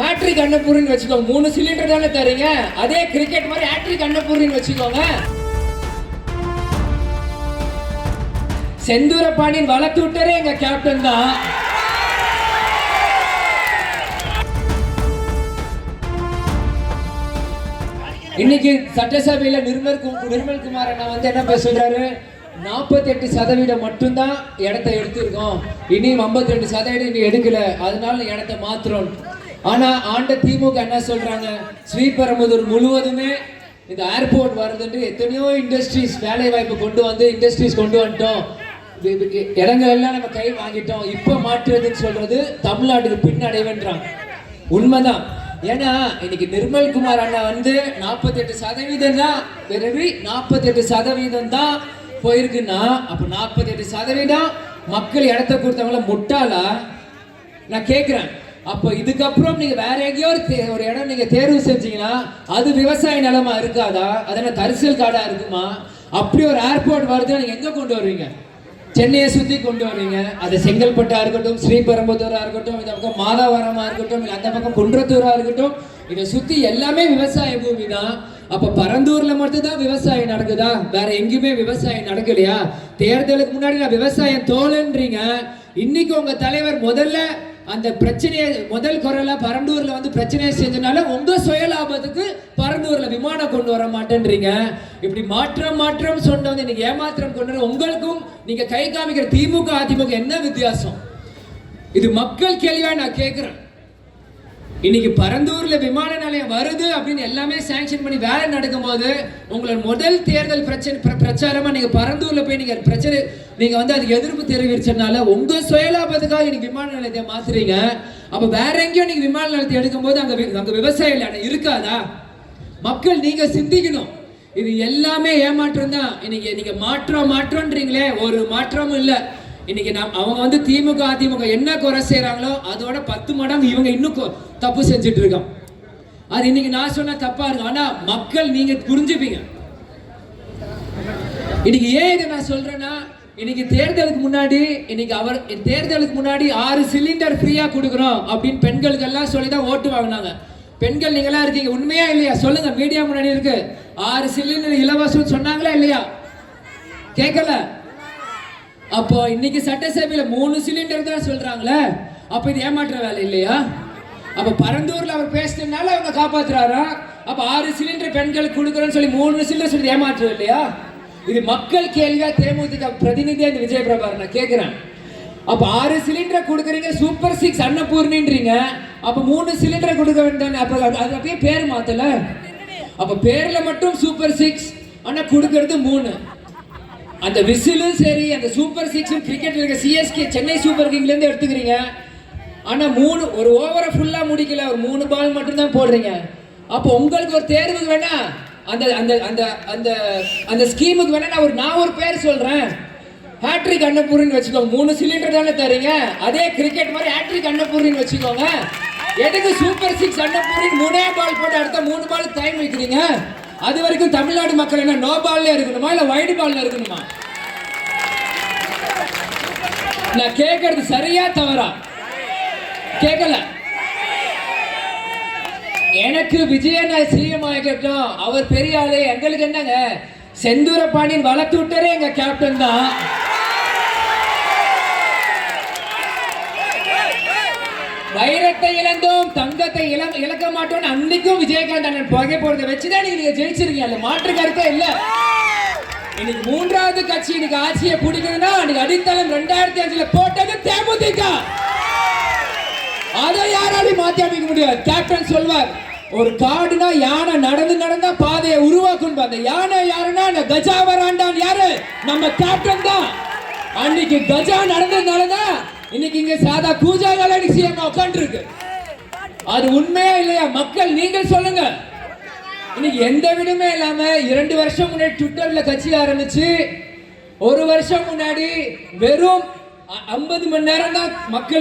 Hat-trick அன்னபூர்ணின்னு வச்சுக்கோங்க. 3 cylinder தானே தரீங்க, அதே கிரிக்கெட் மாதிரி ஹேட்ரிக் அன்னபூர்ணின்னு வச்சுக்கோங்க. செந்தூர பாண்டியன் வளர்த்து விட்டாரே எங்க கேப்டன் தான். இன்னைக்கு சட்டசபையில நிர்மல் குமார் அண்ணா வந்து என்ன பேசுறாரு, 48% மட்டும்தான் இடத்தை எடுத்திருக்கோம், இனி 52% இனி எடுக்கல, அதனால இடத்தை மாத்துறோம். ஆனா ஆண்ட திமுக என்ன சொல்றாங்க, ஸ்ரீபெரும்புதூர் முழுவதுமே இந்த ஏர்போர்ட் வருதுன்னு எத்தனையோ இண்டஸ்ட்ரீஸ் வேலை வாய்ப்பு கொண்டு வந்து இண்டஸ்ட்ரீஸ் கொண்டு வந்துட்டோம், இடங்கள் எல்லாம் நம்ம கை வாங்கிட்டோம், இப்ப மாற்றுறதுன்னு சொல்றது தமிழ்நாட்டுக்கு பின்னடைவுன்றாங்க. உண்மைதான். ஏன்னா இன்னைக்கு நிர்மல் குமார் அண்ணா வந்து 48% தான், வெறும் 48% தான் போயிருக்குன்னா அப்ப 48% மக்கள் இடத்தை கொடுத்தவங்கள முட்டாளா? நான் கேட்கிறேன். அப்போ இதுக்கப்புறம் நீங்க வேற எங்கேயோ ஒரு இடம் நீங்க தேர்வு செஞ்சீங்கன்னா அது விவசாய நிலமா இருக்காதா? அதெல்லாம் தரிசல் காடா இருக்குமா? அப்படி ஒரு ஏர்போர்ட் வருது, நீங்க எங்க கொண்டு வருவீங்க? சென்னையை சுத்தி கொண்டு வருவீங்க. அது செங்கல்பட்டா இருக்கட்டும், ஸ்ரீபெரும்புதூரா இருக்கட்டும், இந்த பக்கம் மாதாவரமா இருக்கட்டும், அந்த பக்கம் குன்றத்தூரா இருக்கட்டும், இதை சுத்தி எல்லாமே விவசாய பூமி தான். அப்ப பரந்தூர்ல மட்டும்தான் விவசாயம் நடக்குதா? வேற எங்கேயுமே விவசாயம் நடக்கலையா? தேர்தலுக்கு முன்னாடி நான் விவசாயம் தோழன்றீங்க. இன்னைக்கு உங்க தலைவர் முதல்ல அந்த பிரச்சனையை முதல் குரலா பரந்தூர்ல வந்து பிரச்சனையை செஞ்சனால உங்க சுய லாபத்துக்கு பரந்தூர்ல விமானம் கொண்டு வர மாட்டேன்றீங்க. இப்படி மாற்றம் சொன்னது இன்னைக்கு ஏமாற்றம் கொண்டு உங்களுக்கும் நீங்க கை காமிக்கிற திமுக அதிமுக என்ன வித்தியாசம்? இது மக்கள் கேள்வியா நான் கேட்கிறேன். இன்னைக்கு பரந்தூர்ல விமான நிலையம் வருது அப்படின்னு எல்லாமே சாங்ஷன் பண்ணி வேலை நடக்கும் போது உங்களோட முதல் தேர்தல் பிரச்சாரமா நீங்க பரந்தூர்ல போய் நீங்க பிரச்சனை நீங்க வந்து அதுக்கு எதிர்ப்பு தெரிவிச்சனால உங்க சுயலாபத்துக்காக நீங்க விமான நிலையத்தை மாத்துறீங்க. அப்ப வேற எங்கேயும் நீங்க விமான நிலையத்தை எடுக்கும் போது அங்க விவசாய இருக்காதா? மக்கள் நீங்க சிந்திக்கணும். இது எல்லாமே ஏமாற்றம் தான். இன்னைக்கு நீங்க மாற்றம்ன்றீங்களே, ஒரு மாற்றமும் இல்லை. இன்னைக்கு அவங்க வந்து திமுக அதிமுக என்ன குறை செய்யறாங்களோ அதோட 10 மடங்கு இவங்க இன்னும் தப்பு செஞ்சுட்டு இருக்கோம். அது இன்னைக்கு நான் சொன்ன தப்பா இருக்கு, ஆனா மக்கள் நீங்க புரிஞ்சுப்பீங்க. இன்னைக்கு ஏன் இதை நான் சொல்றேன்னா, இன்னைக்கு தேர்தலுக்கு முன்னாடி 6 சிலிண்டர் ஃப்ரீயா கொடுக்குறோம் அப்படின்னு பெண்களுக்கு எல்லாம் சொல்லிதான் ஓட்டு வாங்கினாங்க. பெண்கள் நீங்களா இருக்கீங்க, உண்மையா இல்லையா சொல்லுங்க? மீடியா முன்னாடி இருக்கு. 6 சிலிண்டர் இலவசம் சொன்னாங்களா இல்லையா? கேட்கல. அப்போ இன்னைக்கு சட்டசபையில 3 சிலிண்டர் தான் சொல்றாங்களே, அப்ப இது ஏமாற்ற வேலை இல்லையா? அப்ப பரந்தூர்ல அவர் பேசினால அவங்க காப்பாத்துறாரா? அப்ப 6 சிலிண்டர் பெண்களுக்கு கொடுக்குறேன்னு சொல்லி 3 சிலிண்டர் சொல்லி ஏமாற்றம் இல்லையா? இது மக்கள் கேள்வியா தேமுதிக பிரதிநிதியா இந்த விஜய் பிரபாகர் நான் கேட்கிறேன். அப்ப 6 சிலிண்டர் கொடுக்குறீங்க, சூப்பர் 6 அன்னபூர்ணின்றீங்க, அப்ப 3 சிலிண்டர் கொடுக்க வேண்டாம். அப்ப அது அப்படியே பேர் மாத்தல. அப்ப பேர்ல மட்டும் சூப்பர் 6 ஆனா கொடுக்கறது 3. அந்த விசிலும் சரி, அந்த சூப்பர் 6 கிரிக்கெட்ல இருக்க சிஎஸ்கே சென்னை சூப்பர் கிங்ல இருந்து எடுத்துக்கிறீங்க. ஆனா 3 ஒரு ஓவரை ஃபுல்லா முடிக்கல, ஒரு 3 பால் மட்டும் தான் போடுறீங்க. அப்போ உங்களுக்கு ஒரு தேர்வுக்கு வேணா அந்த அந்த அந்த அந்த அந்த ஸ்கீமுக்கு வேணா நான் ஒரு பேர் சொல்றேன், ஹேட்ரிக் அன்னபூர்ணின்னு வச்சுக்கோங்க. 3 சிலிண்டர் தானே தரீங்க, அதே கிரிக்கெட் மாதிரி ஹேட்ரிக் அன்னபூர்ணின்னு வச்சுக்கோங்க. எதுக்கு சூப்பர் 6 அன்னபூர்ணின்னு 3 பால் போட்டு அடுத்த 3 பால் டைம் வைக்கிறீங்க? அது வரைக்கும் தமிழ்நாடு மக்கள் என்ன நோ பால்ல இருக்கணுமா இல்ல வைட் பால்ல இருக்கணுமா? நான் கேட்கறது சரியா தவறா? கேட்கல. எனக்கு விஜயன் சிஎம் ஆகிட்டோம், அவர் பெரிய ஆளு, எங்களுக்கு என்னங்க செந்தூர பாண்டியன் வளர்த்து விட்டாரே எங்க கேப்டன் தான். வைரத்தை இழந்தோம், தங்கத்தை இழக்க மாட்டோம். அன்னைக்கும் விஜயகாந்த் அண்ணன் புகை போறதை வச்சுதான் நீங்க ஜெயிச்சிருக்கீங்க, அந்த மாற்று கருத்தே இல்ல. இன்னைக்கு 3வது கட்சி இன்னைக்கு ஆட்சியை பிடிக்குதுன்னா அன்னைக்கு அடித்தளம் 2005ல போட்டது தேமுதிக. அதை யாராலையும் மாத்தி அமைக்க முடியாது. கேப்டன் சொல்வார், ஒரு காடுனா யானை நடந்தா பாதையை உருவாக்கும். அந்த யானை யாருன்னா அந்த கஜா வராண்டான் யாரு? நம்ம கேப்டன் தான். அன்னைக்கு கஜா நடந்ததுனாலதான் இன்னைக்கு இங்க சாதா கூஜா சிஎம் உட்கார்ந்து இருக்கு. அது உண்மையா இல்லையா? மக்கள் நீங்கள் சொல்லுங்க. இன்னைக்கு எந்த விடமே இல்லாம 2 வருஷம் முன்னாடி ட்விட்டர்ல கட்சி ஆரம்பிச்சு 1 வருஷம் முன்னாடி வெறும் 50 மணி நேரம் தான் மக்கள்